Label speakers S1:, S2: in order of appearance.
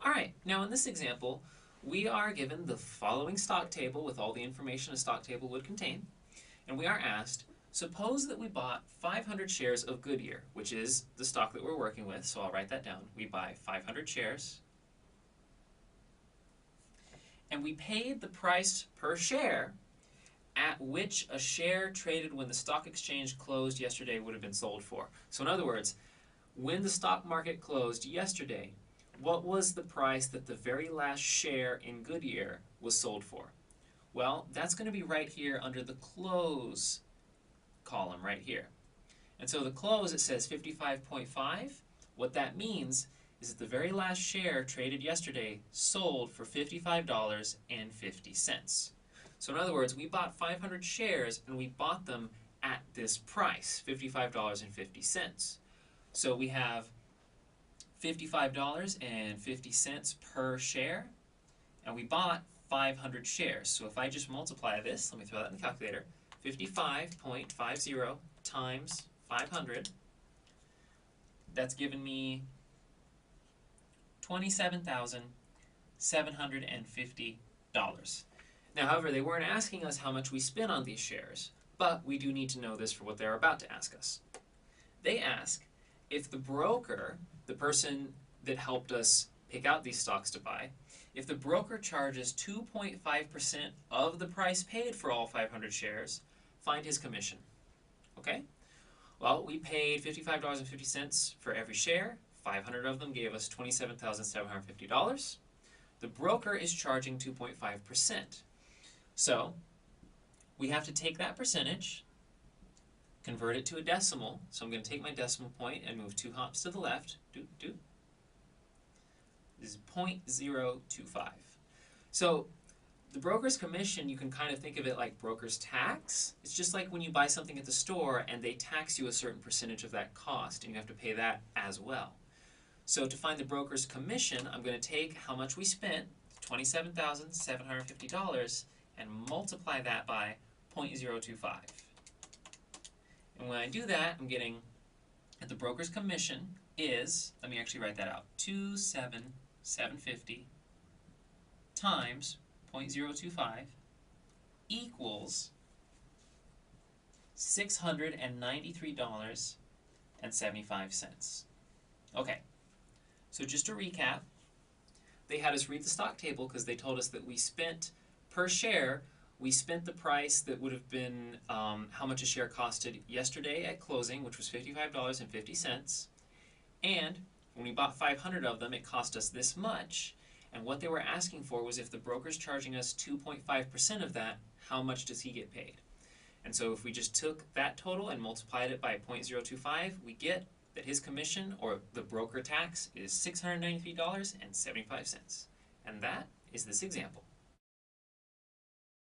S1: Alright, now in this example, we are given the following stock table with all the information a stock table would contain, and we are asked, suppose that we bought 500 shares of Goodyear, which is the stock that we're working with, so I'll write that down. We buy 500 shares, and we paid the price per share at which a share traded when the stock exchange closed yesterday would have been sold for. So in other words, when the stock market closed yesterday, what was the price that the very last share in Goodyear was sold for? Well, that's going to be right here under the close column right here. And so the close, it says 55.5. What that means is that the very last share traded yesterday sold for $55.50. So in other words, we bought 500 shares and we bought them at this price, $55.50. So we have $55.50 per share, and we bought 500 shares. So if I just multiply this, let me throw that in the calculator, 55.50 times 500, that's given me $27,750. Now, however, they weren't asking us how much we spent on these shares, but we do need to know this for what they're about to ask us. They ask if the broker, the person that helped us pick out these stocks to buy, if the broker charges 2.5% of the price paid for all 500 shares, find his commission. Okay? Well, we paid $55.50 for every share. 500 of them gave us $27,750. The broker is charging 2.5%. So, we have to take that percentage, convert it to a decimal. So I'm going to take my decimal point and move 2 hops to the left. This is 0.025. So the broker's commission, you can kind of think of it like broker's tax. It's just like when you buy something at the store and they tax you a certain percentage of that cost, and you have to pay that as well. So to find the broker's commission, I'm going to take how much we spent, $27,750, and multiply that by 0.025. And when I do that, I'm getting that the broker's commission is, let me actually write that out, 27,750 times 0.025 equals $693.75. Okay, so just to recap, they had us read the stock table because they told us that we spent per share, we spent the price that would have been how much a share costed yesterday at closing, which was $55.50. And when we bought 500 of them, it cost us this much. And what they were asking for was if the broker's charging us 2.5% of that, how much does he get paid? And so if we just took that total and multiplied it by 0.025, we get that his commission, or the broker tax, is $693.75. And that is this example.